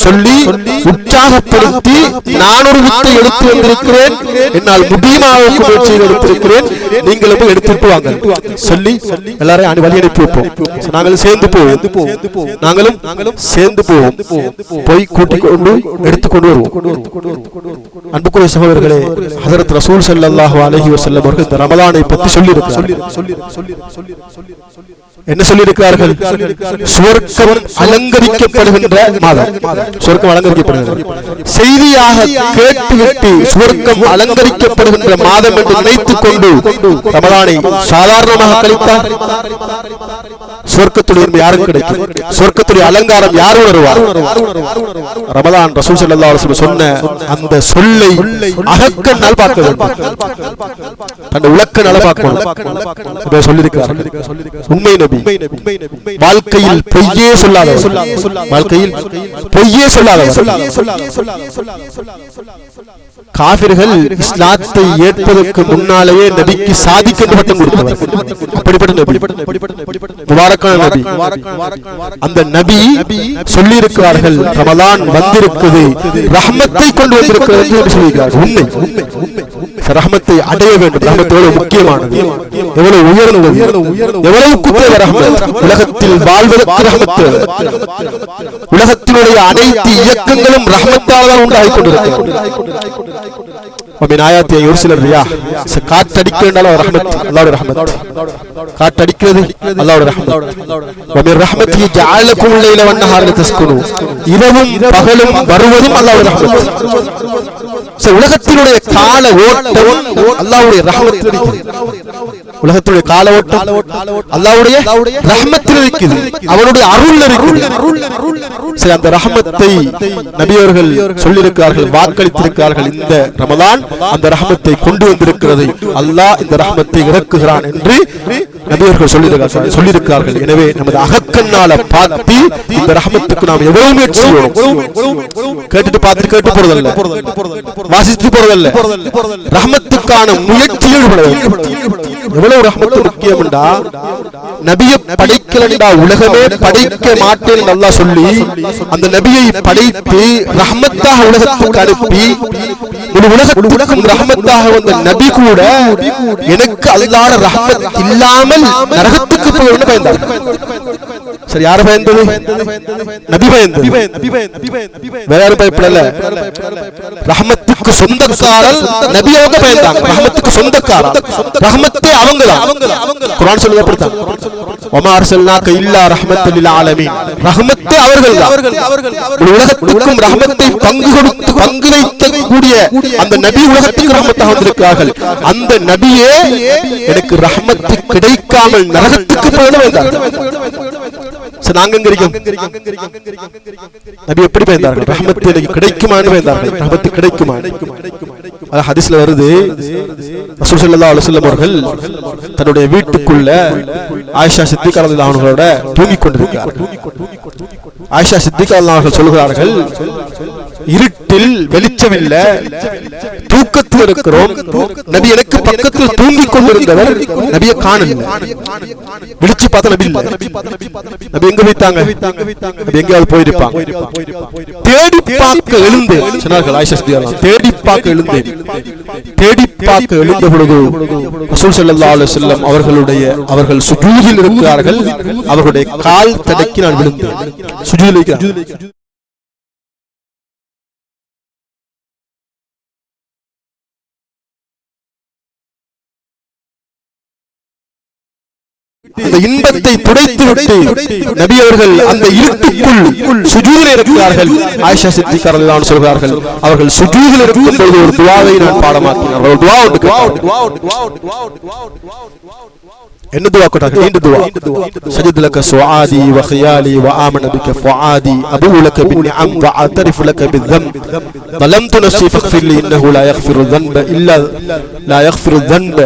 சொல்லி உற்சாகப்படுத்தி நான் ஒரு வித்தை எடுத்து வந்திருக்கிறேன், என்னால் முடியுமாவுக்கு முயற்சி எடுத்திருக்கிறேன், நீங்களும் எடுத்துட்டு வாங்க சொல்லி எல்லாரையும் வழி அனுப்பி வைப்போம். நாங்களும் சேர்ந்து போவோம், நாங்களும் சேர்ந்து போவோம், போய் கூட்டிக் கொண்டு எடுத்துக்கொண்டு வருவோம். அன்புக்குரிய சகோதரர்களே, ஹஜ்ரத் ரசூல் ஸல்லல்லாஹு அலைஹி வஸல்லம் அவர்கள் இந்த ரமலானை பற்றி சொல்லி என்ன சொல்லியிருக்கிறார்கள்? சுவர்க்கம் அலங்கரிக்கப்படுகின்ற மாதம், சுவர்க்கம் அலங்கரிக்கப்படுகிறது. செய்தியாக கேட்டுவிட்டு சுவர்க்கம் அலங்கரிக்கப்படுகின்ற மாதம் என்று நினைத்துக் கொண்டு ரமலானை சாதாரணமாக கழித்தார். சுவர்க்கத்துடைய யாரும் கிடைக்கும், சுவர்க்கத்துடைய அலங்காரம் யார் உணர்வார்? ரமலான் ரசூல் ஸல்லல்லாஹு அலைஹி வஸல்லம் சொன்ன அந்த சொல்லை அகக்கண்ணால் பார்க்க வேண்டும், அந்த உலக்கண்ணால் பார்க்கணும். சொல்லியிருக்கிறார்கள் உண்மை நபி வாழ்க்கையில் பொய்யே சொல்லாதவர், வாழ்க்கையில் பொய்யே சொல்லாதவர். காபிர்கள் இஸ்லாத்தை ஏற்பதற்கு முன்னாலேயே நபிக்கு சாதிக்கின்ற பட்டம் கொடுத்தவர். அப்படிப்பட்ட நபி, முபாரக்கான நபி. அந்த நபி சொல்லி இருக்கிறார்கள், ரமலான் வந்திருக்குது, ரஹ்மத்தை கொண்டு வந்திருக்கிறது என்று சொல்லியிருக்கிறார்கள். உண்மை, ரஹ்மத்தை அடைய வேண்டும். ரஹ்மத் எவ்வளவு முக்கியமானது, எவ்வளவு உயர்ந்தது, எவ்வளவு குத்தேவ ரஹ்மத். உலகத்தில் வாழ்வதற்கு ரஹ்மத், உலகத்தினுடைய அனைத்து இயக்கங்களும் ரஹ்மத்தால் தான் உண்டாகிக் கொண்டிருக்கிறது. காற்றடிக்க வேண்டாலும் ரஹ்மத், அல்லாஹ்வுடைய ரஹ்மத். காற்றடிக்கிறது அல்லாஹ்வுடைய ரஹ்மத். ஜஅலக்கும் லைல வன்னஹார தஸ்குனு, இரவும் பகலும் வருவதும் அல்லாஹ்வுடைய ரஹ்மத். உலகத்தினுடைய கால ஓட்டம் அல்லாஹ்வுடைய ரஹ்மத்தில் இருக்கிறது. உலகத்துடைய கால ஓட்டம் அல்லாஹ்வுடைய ரஹ்மத்தில் இருக்குது, அவருடைய அருள் இருக்குது. சரி, அந்த ரஹ்மத்தை நபி அவர்கள் சொல்லியிருக்கிறார்கள், வாக்களித்திருக்கிறார்கள். இந்த ரமலான் அந்த ரஹ்மத்தை கொண்டு வந்திருக்கிறது, அல்லாஹ் இந்த ரஹ்மத்தை இறக்குகிறான் என்று நபி அவர்கள் சொல்லியிருக்கிறார்கள். எனவே நமது அகக்கண்ணால பார்த்து இந்த ரஹ்மத்துக்கு நாம் எவ்வளவு முயற்சி செய்யணும். கேட்டுட்டு பார்த்துட்டு கேட்டு போறதல்ல, வாசித்து போறதல்ல, ரஹ்மத்துக்கான முயற்சியில் எவ்வளவு ரஹ்மத்து முக்கியம் என்றா, நபியை படைக்கலண்டா உலகமே படைக்க மாட்டேன் நல்லா சொல்லி அந்த நபியை படைத்து ரஹ்மத்தாக உலகத்துக்கு அனுப்பி உலகத்துக்கும் ரஹ்மத்தாக வந்த நபி கூட எனக்கு அல்லாஹ்வுடைய ரஹ்மத் இல்லாமல் நரகத்துக்கு போய் பயந்தார். சரி, யார் பயந்தது? நபி பயந்தது, வேற யாரும் பயப்படல. ரஹ்மத்துக்கு சொந்தக்காரர் நபி அவங்க பயந்தாங்க. ரஹ்மத்துக்கு சொந்தக்காரர் ரஹ்மத்தே அவங்க தான். குர்ஆன் சொல்லுது அப்படிதான், வமா அர்சல்னாக இல்லா ரஹ்மத்தல் லில் ஆலமீன். ரஹ்மத்தே அவர்கள் தான். உலகத்துக்கும் ரஹ்மத்தை பங்கு வைக்கக்கூடிய அந்த நபி உலகத்துக்கு ரஹ்மத்தாக வந்திருக்கிறார்கள். அந்த நபியே எனக்கு ரஹ்மத்து கிடைக்காமல் நரகத்துக்கு போய் வந்தார். நாங்க நபி எப்படி பயந்தார்கள்? ரஹ்மத் எனக்கு கிடைக்குமான்னு பயந்தார்கள். ரஹ்மத் கிடைக்குமா? ஹதீஸ்ல வருது, ரசூல் ஸல்லல்லாஹு அலைஹி வஸல்லம் அவர்கள் தன்னுடைய வீட்டுக்குள்ள ஆயிஷா சித்திகா ரலியல்லாஹு அன்ஹா அவர்களோட தூங்கிக் கொண்டிருக்கிறார்கள். ஆயிஷா சித்திகா ரலியல்லாஹு அன்ஹா சொல்கிறார்கள், இருட்டில் வெளிச்சம் இல்ல, தூக்கத்தில் இருக்கிறோம். நபி எனக்கு பக்கத்தில் தூங்கிக் கொண்டிருந்தவர் நபியை காணல. விழிச்சு பார்த்த நபி இல்ல. நபி எங்க வைத்தாங்க? நபி எங்கேயாவது போயிருப்பாங்க. தேடி பார்க்க எழுந்தேன் சொன்னார்கள் ஆயிஷா சித்திகா. தேடி பார்க்க எழுந்தேன். தேடி பார்க்க எழுந்த பொழுது ரசூல் ஸல்லல்லாஹு அலைஹி வஸல்லம் அவர்கள் சுஜூதில் இருக்கிறார்கள். அவர்களுடைய கால் தடக்கி நான் விழுந்தேன். சுஜூதில் இருக்கிறார்கள். அந்த இன்பத்தை துடைத்துவிட்டு நபி அவர்கள் அந்த இருட்டுக்குள் சுஜூதில் இருக்கிறார்கள். ஆயிஷா சித்திகா ரலியல்லாஹு அன்ஹா சொல்கிறார்கள், அவர்கள் சுஜூதில் இருக்கும் பொழுது ஒரு துஆவை நான் பாடமாக்கினார்கள். ஒரு துஆ என்ன துஆ கேட்டார்கள்? நீண்ட துஆ. சஜது லக சுஆதி வ ഖിയാலி வ ஆமன பிக ஃபுஆதி அபூ லக பின்னிஅம் வ அதரிஃபு லக பிذنب ظلمت نفسي فاغفر لي انه لا يغفر الذنب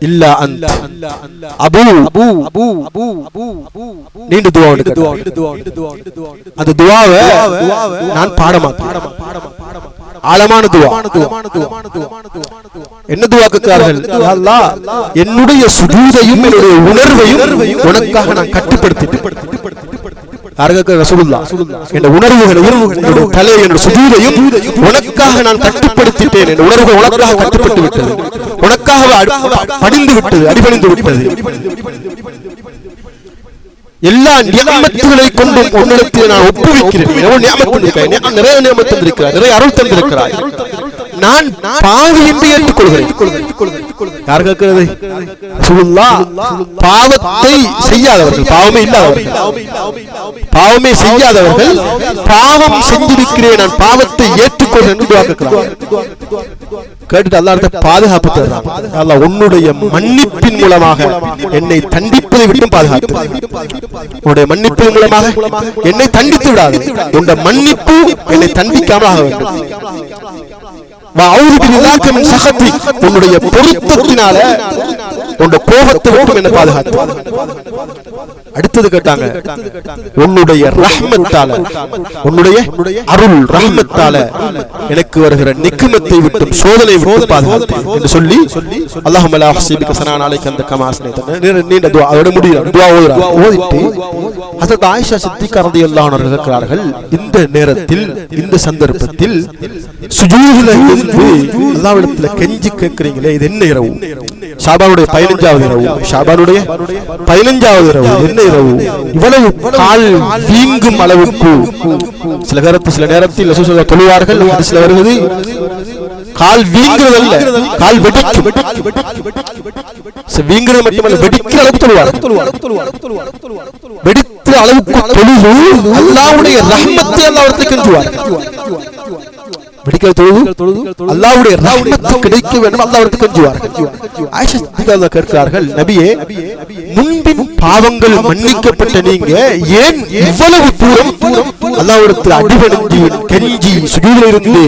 இல்லா அன்த். அபூ நீண்ட துஆ. அந்த துஆவை நான் பாடமாக்கினேன். ஆழமான துஆ. என்ன துஆ கேட்கிறார்கள்? யா அல்லாஹ், என்னுடைய சுஜூதையும் என்னுடைய உணர்வையும் உனக்காக நான் கட்டுப்படுத்திட்டேன். யாருக்கு ரசூலுல்லாஹ் என்ற உணர்வுகளையும் என்னுடைய தலை என்ற சுஜூதையும் உனக்காக நான் கட்டுப்படுத்திட்டேன். என்ற உணர்வுகள் உனக்காக கட்டுப்பட்டு விட்டது, உனக்காக படிந்து விட்டது, அடிபணிந்து விட்டது. எல்லா நியமத்துகளை கொண்டும் உன்னிடத்தில் நான் ஒப்புவிக்கிறேன். நிறைய நியமத்து தந்திருக்கிறாய், நிறைய அருள் தந்திருக்கிறாய். நான் பாவி என்று ஏற்றுக்கொள்கிறேன். யார் கேட்கிறது? பாவத்தை செய்யாதவர்கள், பாவமே இல்லாதவர்கள், பாவமே செய்யாதவர்கள் பாவம் செஞ்சிருக்கிறேன், நான் பாவத்தை ஏற்றுக்கொள்கிறேன் என்று துஆ கேட்கிறார். கேட்டுட்டு அல்லாஹ் பாதுகாப்பு தருகிறான். அல்லாஹ் உன்னுடைய மன்னிப்பின் மூலமாக என்னை தண்டிப்பதை விட்டு பாதுகாத்து, உன்னுடைய மன்னிப்பின் மூலமாக என்னை தண்டித்து விடாது. உன்னுடைய மன்னிப்பு என்னை தண்டிக்காமல் ஆக வேண்டும். உன்னுடைய பொருத்தத்தினால உன்னுடைய கோபத்தை விட்டு என்னை பாதுகாத்து. அடுத்தது கேட்டாங்க, உன்னுடைய ரஹ்மத்தால, உன்னுடைய அருள் ரஹ்மத்தால எனக்கு வருகிற நிக்குமத்தை விட்டும் சோதனை விட்டு பாதுகாத்து என்று சொல்லி அல்லாஹும்ம லா ஹஸீபிக ஸனான் அலைக அந்த கமா அஸ்னைத நீண்ட துஆ அவரோட முடியல. துஆ ஓதிட்டு ஹஜ்ரத் ஆயிஷா சித்திகா ரலியல்லாஹு அன்ஹா இருக்கிறார்கள். இந்த நேரத்தில், இந்த சந்தர்ப்பத்தில் சுஜூதுல இருந்து அல்லாஹ்விடத்துல கெஞ்சி கேட்கிறீங்களே, இது என்ன இரவு? ஷாபானுடைய 15வது இரவு, ஷாபானுடைய 15வது இரவு, என்ன இரவு? இவ்வளவு கால் வீங்கும் அளவுக்கு சில நேரத்தில் ரசூலுல்லாஹ் தொழுவார்கள். ஹதீஸ்ல வருகிறது, கால் வீங்குறதல்ல, கால் வெடிக்கும். வீங்குறது மட்டுமல்ல, வெடிக்கிற அளவுக்கு தொழுவார். வெடித்த அளவுக்கு தொழுது அல்லாஹ்வுடைய ரஹ்மத்தை அல்லாஹ்விடத்தில் கெஞ்சுவார். வெடிக்கிற தொழுது அல்லாஹ்வுடைய ரஹ்மத் கிடைக்க வேண்டும், அல்லாஹ்விடத்தில் கெஞ்சுவார். ஆயிஷா சித்திகா கேட்கிறார்கள், நபியே, முன்பின் பாவங்கள் மன்னிக்கப்பட்ட நீங்க ஏன் இவ்வளவு தூரம் அல்லாஹ்விடத்தில் அடிபணிந்து கெஞ்சி சுஜூதில் இருந்து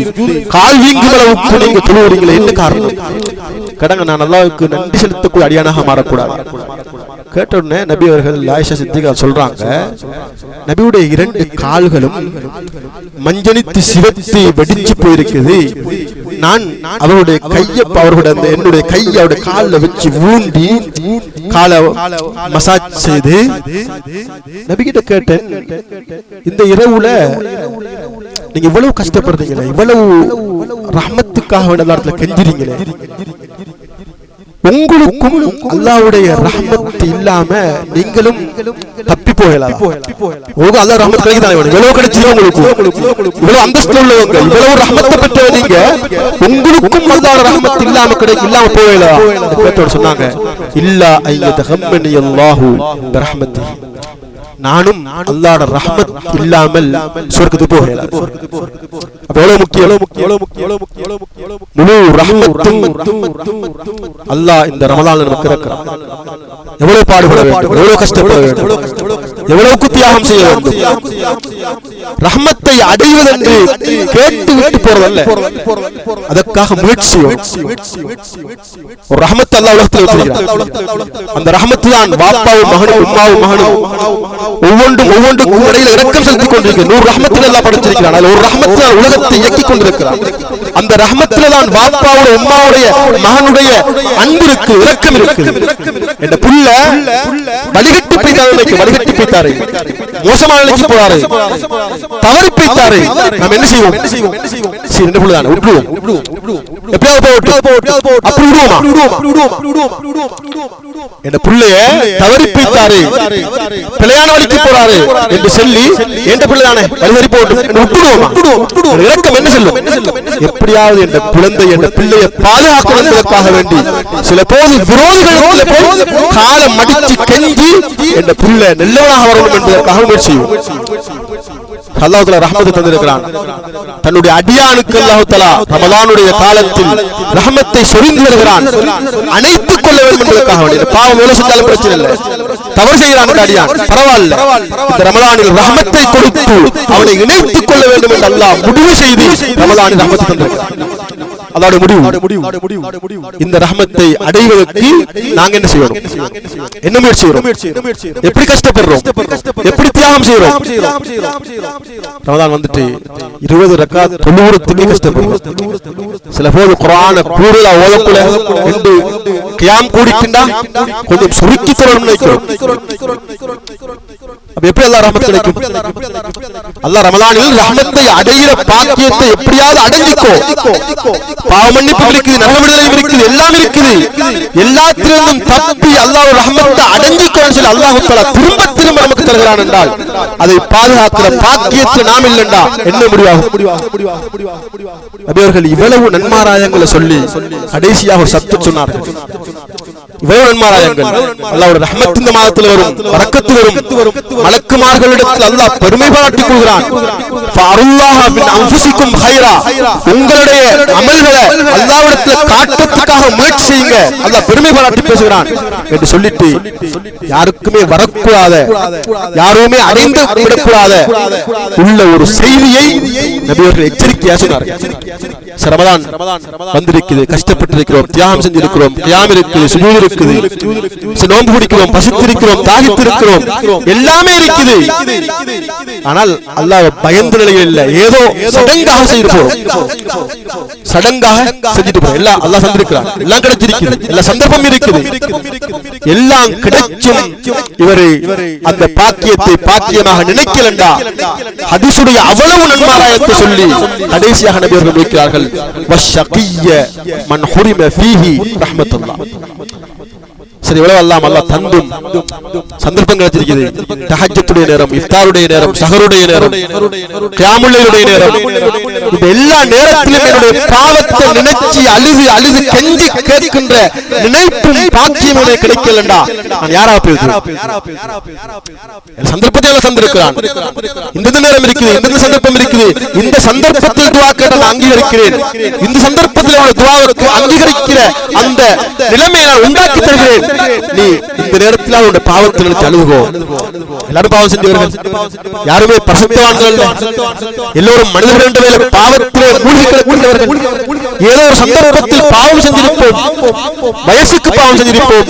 கால் வீங்கும் அளவுக்கு நீங்க தொழுகிறீங்களே, என்ன காரணம்? கடங்க, நான் அல்லாஹ்வுக்கு நன்றி செலுத்தக்கூடிய அடியானாக மாறக்கூடாது. கேட்ட உடனே நபி அவர்கள் ஆயிஷா சித்திகா சொல்றாங்க, நபியுடைய 2 கால்களும் மஞ்சனித்து சிவத்தி வெடிச்சு போயிருக்குது. நான் அவருடைய கையை, அவர்களுடைய என்னுடைய கையை அவருடைய காலில் வச்சு ஊண்டி காலை மசாஜ் செய்து நபி கிட்ட கேட்டேன், இந்த இரவுல நீங்க இவ்வளவு கஷ்டப்படுறீங்களே, இவ்வளவு ரஹ்மத்துக்காக வேண்டிய கெஞ்சிறீங்களே, உங்களுக்கும் அல்லாஹ்வுடைய ரஹ்மத் இல்லாம நீங்களும் தப்பி போகலாம். உங்களுக்கு அல்லாஹ் ரஹ்மத் கிடைக்குதானே வேணும்? எவ்வளவு கிடைச்சீங்க உங்களுக்கு, இவ்வளவு அந்தஸ்து உள்ளவங்க, இவ்வளவு ரஹ்மத்தை பெற்றவங்க நீங்க, உங்களுக்கும் அல்லாஹ் ரஹ்மத் இல்லாம போகலாம். கேட்டவர் சொன்னாங்க, இல்லா ஐயதஹம்மனி அல்லாஹு பிரஹ்மத்திஹி, நானும் அல்லாஹ்வுடைய ரஹ்மத் இல்லாமல் சொர்க்கத்துக்கு போகலாம். அப்ப எவ்வளவு முக்கியம், முழு ரஹ்மத்தும் அல்லாஹ் இந்த ரமலான்ல நமக்கு இருக்கிறான். எவ்வளவு பாடுபட வேண்டும், எவ்வளவு கஷ்டப்பட வேண்டும், எவ்வளவு தியாகம் செய்ய வேண்டும். ரஹ்மத்தை அடைவதென்று கேட்டு விட்டு போறதல்ல, அதற்காக முயற்சி. ஒரு ரஹ்மத் அல்லாஹ் உலகத்தில் வைத்திருக்கிறார். அந்த ரஹ்மத் தான் பாப்பாவும் மகனும், உம்மாவும் மகனும் ஒவ்வொன்றுக்கும் இடையில இரக்கம் செலுத்திக் கொண்டிருக்கிறது. 100 ரஹ்மத்தில் அல்லாஹ் படைத்திருக்கிறான். ஒரு ரஹ்மத்தினால் உலகத்தை இயக்கிக் கொண்டிருக்கிறான். அந்த ரஹ்மத்தில தான் பாப்பாவுடைய, உம்மாவுடைய, மகனுடைய அன்பு இருக்கு, இரக்கம் இருக்கு. என்ற புள்ள வழிகட்டி போய்த்தாரு, மோசமான நிலைக்கு போறாரு, தவறி போய்த்தாரு. நாம் என்ன செய்வோம்? என்ன புள்ளதான எப்படியாவது அப்படி விடுவோமா? என்ற புள்ளைய தவறி போய்த்தாரு, பிழையான வழிக்கு போறாரு என்று சொல்லி என்ற பிள்ளைதானே வழிதறி போட்டு விட்டுடுவோமா? இரக்கம் என்ன சொல்லும்? எப்படியாவது என்ற குழந்தை, என்ற பிள்ளையை பாதுகாக்க என்பதற்காக வேண்டி சில போது விரோதிகள் போய் காலம் மடிச்சு கெஞ்சி என்ற பிள்ளை நல்லவனாக வரணும் என்பதற்காக முயற்சி செய்யும். அல்லாஹ் தஆலா ரஹ்மத் தந்திருக்கிறான். தன்னுடைய அடியானுக்கு அல்லாஹ் தஆலா ரமலானுடைய காலத்தில் ரஹ்மத்தை சொரிந்து வருகிறான். அணைத்துக் கொள்ள வேண்டும் என்பதற்காக வேண்டி. பாவம் எவ்வளவு செஞ்சாலும் பிரச்சனை இல்லை, தவறு செய்கிறான் அடியான், பரவாயில்ல, இந்த ரமலானில் ரஹ்மத்தை கொடுத்து அவனை இணைத்துக் கொள்ள வேண்டும் என்று அல்லாஹ் முடிவு செய்து ரமலானில் ரஹ்மத்தை தந்திருக்கிறான். அல்லாஹ்வுடைய முடிவு. இந்த ரஹ்மத்தை அடைவதற்கு நாங்க என்ன செய்யணும்? என்ன முயற்சி செய்றோம்? எப்படி கஷ்டப்படுறோம்? எப்படி தியாகம் செய்றோம்? ரமலான் வந்துட்டு 20 ரக்காத் தொழுவுறதுக்கு கஷ்டப்படுறோம். சில போது குர்ஆனை கூடுதலா ஓதக்குள்ள ரெண்டு கியாம் கூடிக்கிண்டா கொஞ்சம் சுருக்கி தொழணும் நினைக்கிறோம். அப்ப எப்படி அல்லாஹ் ரஹ்மத் கிடைக்கும்? அல்லாஹ் ரமலானில் ரஹ்மத்தை அடைகிற பாக்கியத்தை எப்படியாவது அடைஞ்சிக்கோ. பாவ மன்னிப்பு இருக்குது, நரக விடுதலை இருக்குது, எல்லாம் இருக்குது. எல்லாத்திலிருந்தும் தப்பி அல்லாஹ் ரஹ்மத்தை அடைஞ்சிக்கோன்னு சொல்லி அல்லாஹ் தஆலா திரும்ப திரும்ப நமக்கு தருகிறான் என்றால் அதை பாதுகாக்கிற பாக்கியத்தை நாம் இல்லைண்டா என்ன முடிவாகும்? நபியவர்கள் இவ்வளவு நன்மாராயங்களை சொல்லி கடைசியாக ஒரு சப்தம் சொன்னார்கள். இவ்வளவு நன்மாராயங்கள் அல்லாஹ்வுடைய ரஹ்மத் இந்த மாதத்தில் வரும், பரக்கத்து வரும். மலக்குமார்களிடத்தில் அல்லாஹ் பெருமை பாராட்டிக் கொள்கிறான். ஃபஅருல்லாஹ மின் அன்ஃபுசிக்கும் ஹைரா, உங்களுடைய அமல்களை அல்லாஹ்விடத்தில் காட்டுறதுக்காக முயற்சி செய்யுங்க, அல்லாஹ் பெருமை பாராட்டி பேசுகிறான் என்று சொல்லிட்டு யாருக்குமே வரக்கூடாத, யாருமே அடைந்து விடக்கூடாத உள்ள ஒரு செய்தியை நபியவர்கள் எச்சரிக்கையாக சொன்னார்கள். ரமலான் வந்திருக்குது, கஷ்டப்பட்டிருக்கிறோம், தியாகம் செஞ்சிருக்கிறோம், கியாம் இருக்குது, சுஜூத் இருக்குது, நோன்பு பிடிக்கிறோம், பசித்திருக்கிறோம், தாகித்திருக்கிறோம், எல்லாமே இருக்குது. ஆனால் அல்லாஹ் பயந்த நிலையில் இல்ல, ஏதோ சடங்காக செய்திருப்போம், சடங்காக செஞ்சுட்டு போறோம். எல்லாம் அல்லாஹ் தந்திருக்கிறான், எல்லாம் கிடைச்சிருக்குது, எல்லா சந்தர்ப்பம் இருக்குது, எல்லாம் கிடைச்சும் இவரை அந்த பாக்கியத்தை பாக்கியமாக நினைக்கலண்டா ஹதீஸுடைய அவ்வளவு நன்மாராயத்தை சொல்லி கடைசியாக நபியர்கள் முடிக்கிறார்கள், வஷ்ஷகிய்ய மன் ஹுரிம ஃபீஹி ரஹ்மத்துல்லாஹ். சரி, இவ்வளவு அல்லாஹ் தந்தும் சந்தர்ப்பம் கிடைச்சிருக்குது. தஹஜ்ஜுடைய நேரம், இஃப்தாருடைய நேரம், சஹருடைய நேரம், கியாமுல் லைலுடைய நேரம், இந்த எல்லா நேரத்திலும் என்னுடைய பாவத்தை நினைச்சு அழுது அழுது கெஞ்சி கேட்கின்ற நினைப்பும் பாக்கியம் எனக்கு கிடைக்கலண்டா நான் யாரா போயிருக்கிறேன்? சந்தர்ப்பத்தை எல்லாம் தந்திருக்கிறான். இந்த நேரம் இருக்குது, இந்த சந்தர்ப்பம் இருக்குது, இந்த சந்தர்ப்பத்தில் துஆ கேட்ட நான் அங்கீகரிக்கிறேன், இந்த சந்தர்ப்பத்தில் அவருடைய துஆவுக்கு அங்கீகரிக்கிற அந்த நிலைமையை நான் உண்டாக்கி தருகிறேன். நீ இந்த நேரத்தில் அவருடைய பாவத்தை நினைச்சு அழுதுகோ. எல்லாரும் பாவம் செஞ்சவர்கள், யாருமே பரிசுத்தவான்கள் அல்ல, எல்லோரும் மனிதர்கள் என்ற வேலை பாவத்திலே மூழ்கி கிடக்கின்றவர்கள். ஏதோ ஒரு சந்தர்ப்பத்தில் பாவம் செஞ்சிருப்போம், வயசுக்கு பாவம் செஞ்சிருப்போம்,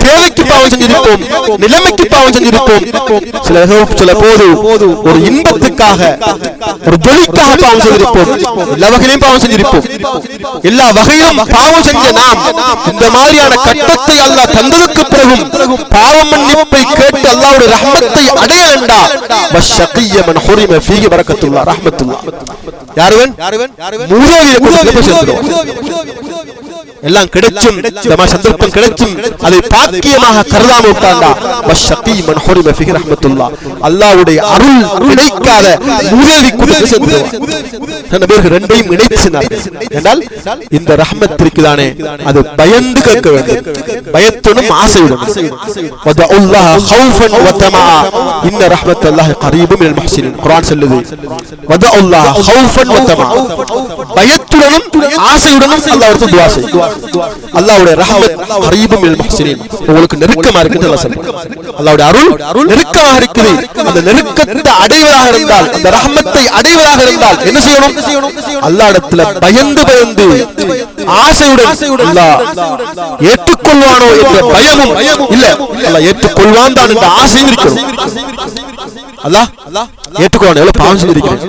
தேவைக்கு பாவம் செஞ்சிருப்போம், நிலைமைக்கு பாவம் செஞ்சிருப்போம், சில போது ஒரு இன்பத்துக்காக, ஒரு தொழிற்காக பாவம் செஞ்சிருப்போம், எல்லா வகையிலும் பாவம் செஞ்சிருப்போம். எல்லா வகையிலும் பாவம் செஞ்ச நாம் இந்த மாதிரியான கட்டத்தை அல்லாஹ் தந்ததுக்கு பிறகும் பாவ மன்னிப்பை கேட்டு அல்லாஹ்வுடைய ரஹ்மத்தை அடைய வேண்டாம். வஷ்ஷகிய்ய மன் ஹுரிம ஃபீஹி பரக்கத்துல்லாஹ் ரஹ்மத்துல்லாஹ். யாருவன் மூதேவியை கொடுத்து சேர்க்கிறோம். எல்லாம் கிடைச்சும் சந்தர்ப்பம் கிடைச்சும் அதை பாக்கியமாக கருதாம விட்டாண்டா வஷ்ஷகிய்ய மன் ஹுரிம ஃபீஹி ரஹ்மத்துல்லாஹ். அல்லாஹ்வுடைய அருள் கிடைக்காத மூதேவி கொடுத்து சேர்க்கிறோம். நபியர்கள் ரெண்டையும் இணைத்து சொன்னார்கள். என்றால் இந்த ரஹ்மத் இருக்குதானே அது பயந்து கேட்க வேண்டும், பயத்துடன் ஆசையுடன். வதஉல்லாஹ ஹௌஃபன் வ தமா இன்ன ரஹ்மத்தல்லாஹி கரீபும் மினல் முஹ்சினின். குர்ஆன் சொல்லுது, வதஉல்லாஹ ஹௌஃபன் வ தமா, பயத்துடனும் ஆசையுடனும் அல்லாஹ்விடம் துஆ செய். அல்லாஹ்வுடைய ரஹ்மத் கரீபும் மினல் முஹ்சினின், உங்களுக்கு நெருக்கமா இருக்குது அல்லாஹ் சொல்றான். அல்லாஹ்வுடைய அருள் நெருக்கமாக இருக்குது. அந்த நெருக்கத்தை அடைவதாக இருந்தால், அந்த ரஹ்மத்தை அடைவதாக இருந்தால் என்ன செய்யணும்? அல்லாஹ்விடத்தில் பயந்து பயந்து ஆசையுடன் அல்லாஹ் ஏற்றுக்கொள்வானோ என்ற பயமும் இல்ல, அல்லாஹ் ஏற்றுக்கொள்வான் தான் என்ற ஆசையும் இருக்கணும். அல்லாஹ் ஏற்றுக்கொள்வான். எவ்வளவு பாவம் செஞ்சிருக்கிறேன்,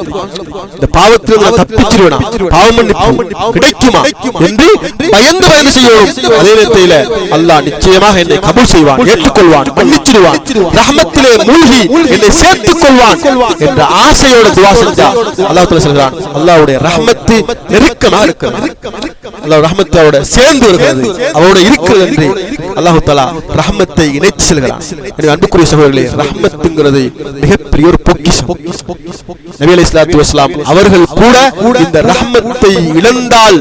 இந்த பாவத்தில் நான் தப்பிச்சிருவேனா, பாவம் மன்னிப்பு கிடைக்குமா என்று பயந்து பயந்து செய்யணும். அதே நேரத்தில் அல்லாஹ் நிச்சயமாக என்னை கபூல் செய்வான், ஏற்றுக்கொள்வான், மன்னிச்சிடுவான், ரஹ்மத்திலே மூழ்கி என்னை சேர்த்துக் கொள்வான் என்ற ஆசையோடு துஆ செஞ்சா அல்லாஹ் தஆலா சொல்றான், அல்லாஹ்வுடைய ரஹ்மத் நெருக்கமாக இருக்கிறது, அல்லாஹ் ரஹ்மத்தோட சேர்ந்து இருக்கிறது, அவரோட இருக்கிறது என்று அல்லாஹ் தஆலா ரஹ்மத்தை இணைத்து செல்கிறான். எனவே அன்புக்குரிய சகோதரர்களே, ரஹ்மத்துங்கிறது மிகப்பெரிய ஒரு பொக்கிஷம். நபி அலைஹிஸ்ஸலாத்து வஸலாம் அவர்கள் கூட இந்த ரஹ்மத்தை இழந்தால்,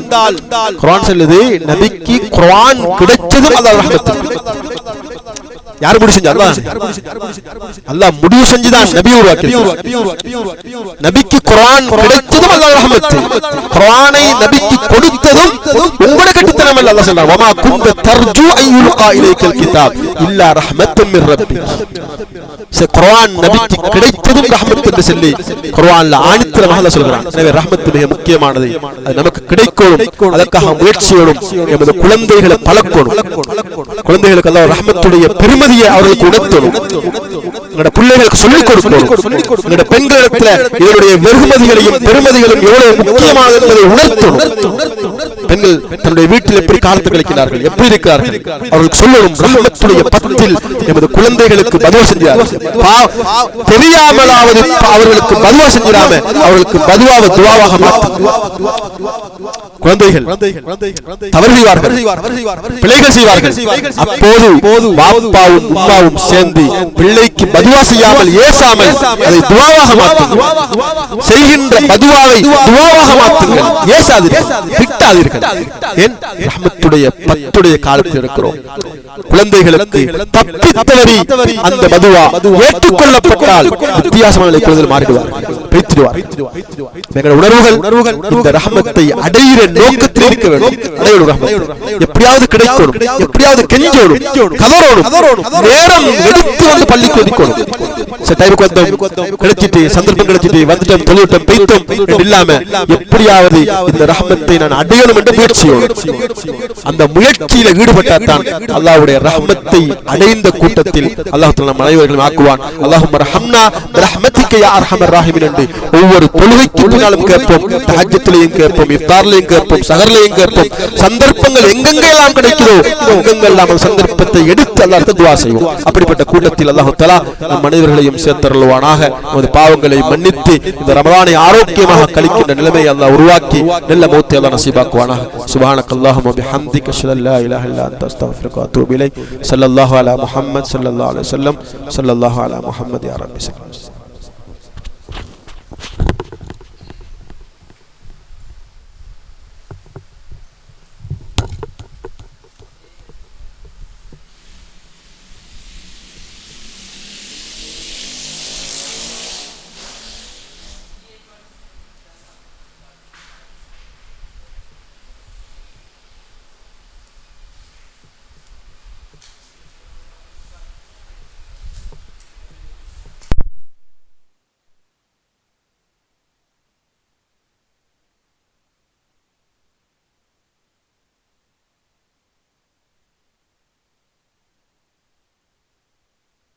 குர்ஆன் சொல்லுது, நபிக்கு குர்ஆன் கிடைச்சதும் அல்லாஹ் ரஹ்மத். யார் முடிவு செஞ்சா? அல்லாஹ் முடிவு செஞ்சுதான் நபி உருவாக்கினார். நபிக்கு குர்ஆன் கிடைச்சதும் அல்லாஹ் ரஹ்மத். குர்ஆனை நபிக்கு கொடுத்ததும் உங்களோட கட்டித்தனம் அல்ல. அல்லாஹ் சொல்றார், வமா குன்த தர்ஜு அய்யுல்கா இலைக்கல் கிதாப் இல்லா ரஹ்மத்தும் மிர் ரப்பிக். குர்ஆன் நபிக்கு கிடைத்ததும் ரஹ்மத் என்று சொல்லி குர்ஆன்ல ஆணித்தரமாக அல்லாஹ் சொல்றான். எனவே ரஹ்மத் மிக முக்கியமானது, அது நமக்கு கிடைக்கணும். அதற்காக முயற்சியோடும் நமது குழந்தைகளை பழக்கணும். குழந்தைகளுக்கு அல்லாஹ் ரஹ்மத்துடைய பெருமதியை அவர்களுக்கு உணர்த்தணும். எங்களுடைய பிள்ளைகளுக்கு சொல்லிக் கொடுக்கணும். எங்களுடைய பெண்களிடத்தில் இதனுடைய வெகுமதிகளையும் பெருமதிகளும் எவ்வளவு முக்கியமானது என்பதை உணர்த்தணும். பெண்கள் தன்னுடைய வீட்டில் எப்படி காலத்தை கழிக்கிறார்கள், எப்படி இருக்கிறார்கள், அவர்களுக்கு சொல்லணும் ரஹ்மத்துடைய பத்தில் எமது குழந்தைகளுக்கு பதுவா செஞ்சார்கள். தெரியாமலாவது அவர்களுக்கு பதுவா செஞ்சிடாம அவர்களுக்கு பதுவாவை துவாவாக மாற்றும். குழந்தைகள் தவறு செய்வார்கள், பிழைகள் செய்வார்கள். அப்போது பாப்பாவும் உம்மாவும் சேர்ந்து பிள்ளைக்கு பதுவா செய்யாமல் ஏசாமல் அதை துவாவாக மாற்றுங்கள். செய்கின்ற பதுவாவை துவாவாக மாற்றுங்கள், ஏசாதீர்கள், திட்டாதீர்கள். ஏன் ரஹ்மத்துடைய பத்துடைய காலத்தில் இருக்கிறோம். குழந்தைகளுக்கு தப்பி தவறி அந்த பதுவா ஏற்றுக்கொள்ளப்பட்டால் வித்தியாசமான குழந்தைகள் மாறிடுவார்கள், பேசிடுவார்கள். எங்கள் உணர்வுகள் இந்த ரஹ்மத்தை அடைகிற நோக்கத்தில் இருக்க வேண்டும். எப்படியாவது கிடைக்கணும், எப்படியாவது கெஞ்சோடும், கதறோடும், நேரம் எடுத்து வந்து பள்ளிக்கு ஒதுக்கணும். கிடைச்சிட்டு சந்தர்ப்பம் கிடைச்சிட்டு வந்துட்டோம், தொழில்நுட்பம் பெய்தோம் இல்லாம எப்படியாவது இந்த ரஹ்மத்தை நான் அடையணும் என்ற முயற்சியோடு அந்த முயற்சியில ஈடுபட்டால்தான் அல்லாஹ்வுடைய ரஹ்மத்தை அடைந்த கூட்டத்தில் அல்லாஹ் நம் அனைவர்களையும் ஆக்குவான். அல்லாஹும்ம ரஹம்னா பிரஹ்மதிக யா அர்ஹமர் ராஹிமீன் என்று ஒவ்வொரு தொழுகைக்கு பின்னாலும் கேட்போம், தஹஜ்ஜுலையும் கேட்போம், இஃப்தார்லையும் கேட்போம், சஹர்லையும் கேட்போம். சந்தர்ப்பங்கள் எங்கெங்கெல்லாம் கிடைக்கிறதோ எங்கெங்கெல்லாம் அந்த சந்தர்ப்பத்தை எடுத்து அல்லாஹ் துஆ செய்வோம். அப்படிப்பட்ட கூட்டத்தில் அல்லாஹ் தஆலா நம் அனைவர்களையும் சேர்த்தருள்வானாக. நமது பாவங்களை மன்னித்து இந்த ரமலானை ஆரோக்கியமாக கழிக்கின்ற நிலைமையை அல்லாஹ் உருவாக்கி நல்ல மௌத்தை அல்லாஹ் நசீபாக்குவானாக. சுப்ஹானக்கல்லாஹும்ம பிஹம்திக அஷ்ஹது அல்லா இலாஹா இல்லா அன்த அஸ்தக்ஃபிருக வ அத்தூபு இலைக். ஸல்லல்லாஹு அலா முஹம்மத் ஸல்லல்லாஹு அலைஹி வஸல்லம். ஸல்லல்லாஹு அலா முஹம்மத் யா ரப்பி ஸல்லல்லாஹு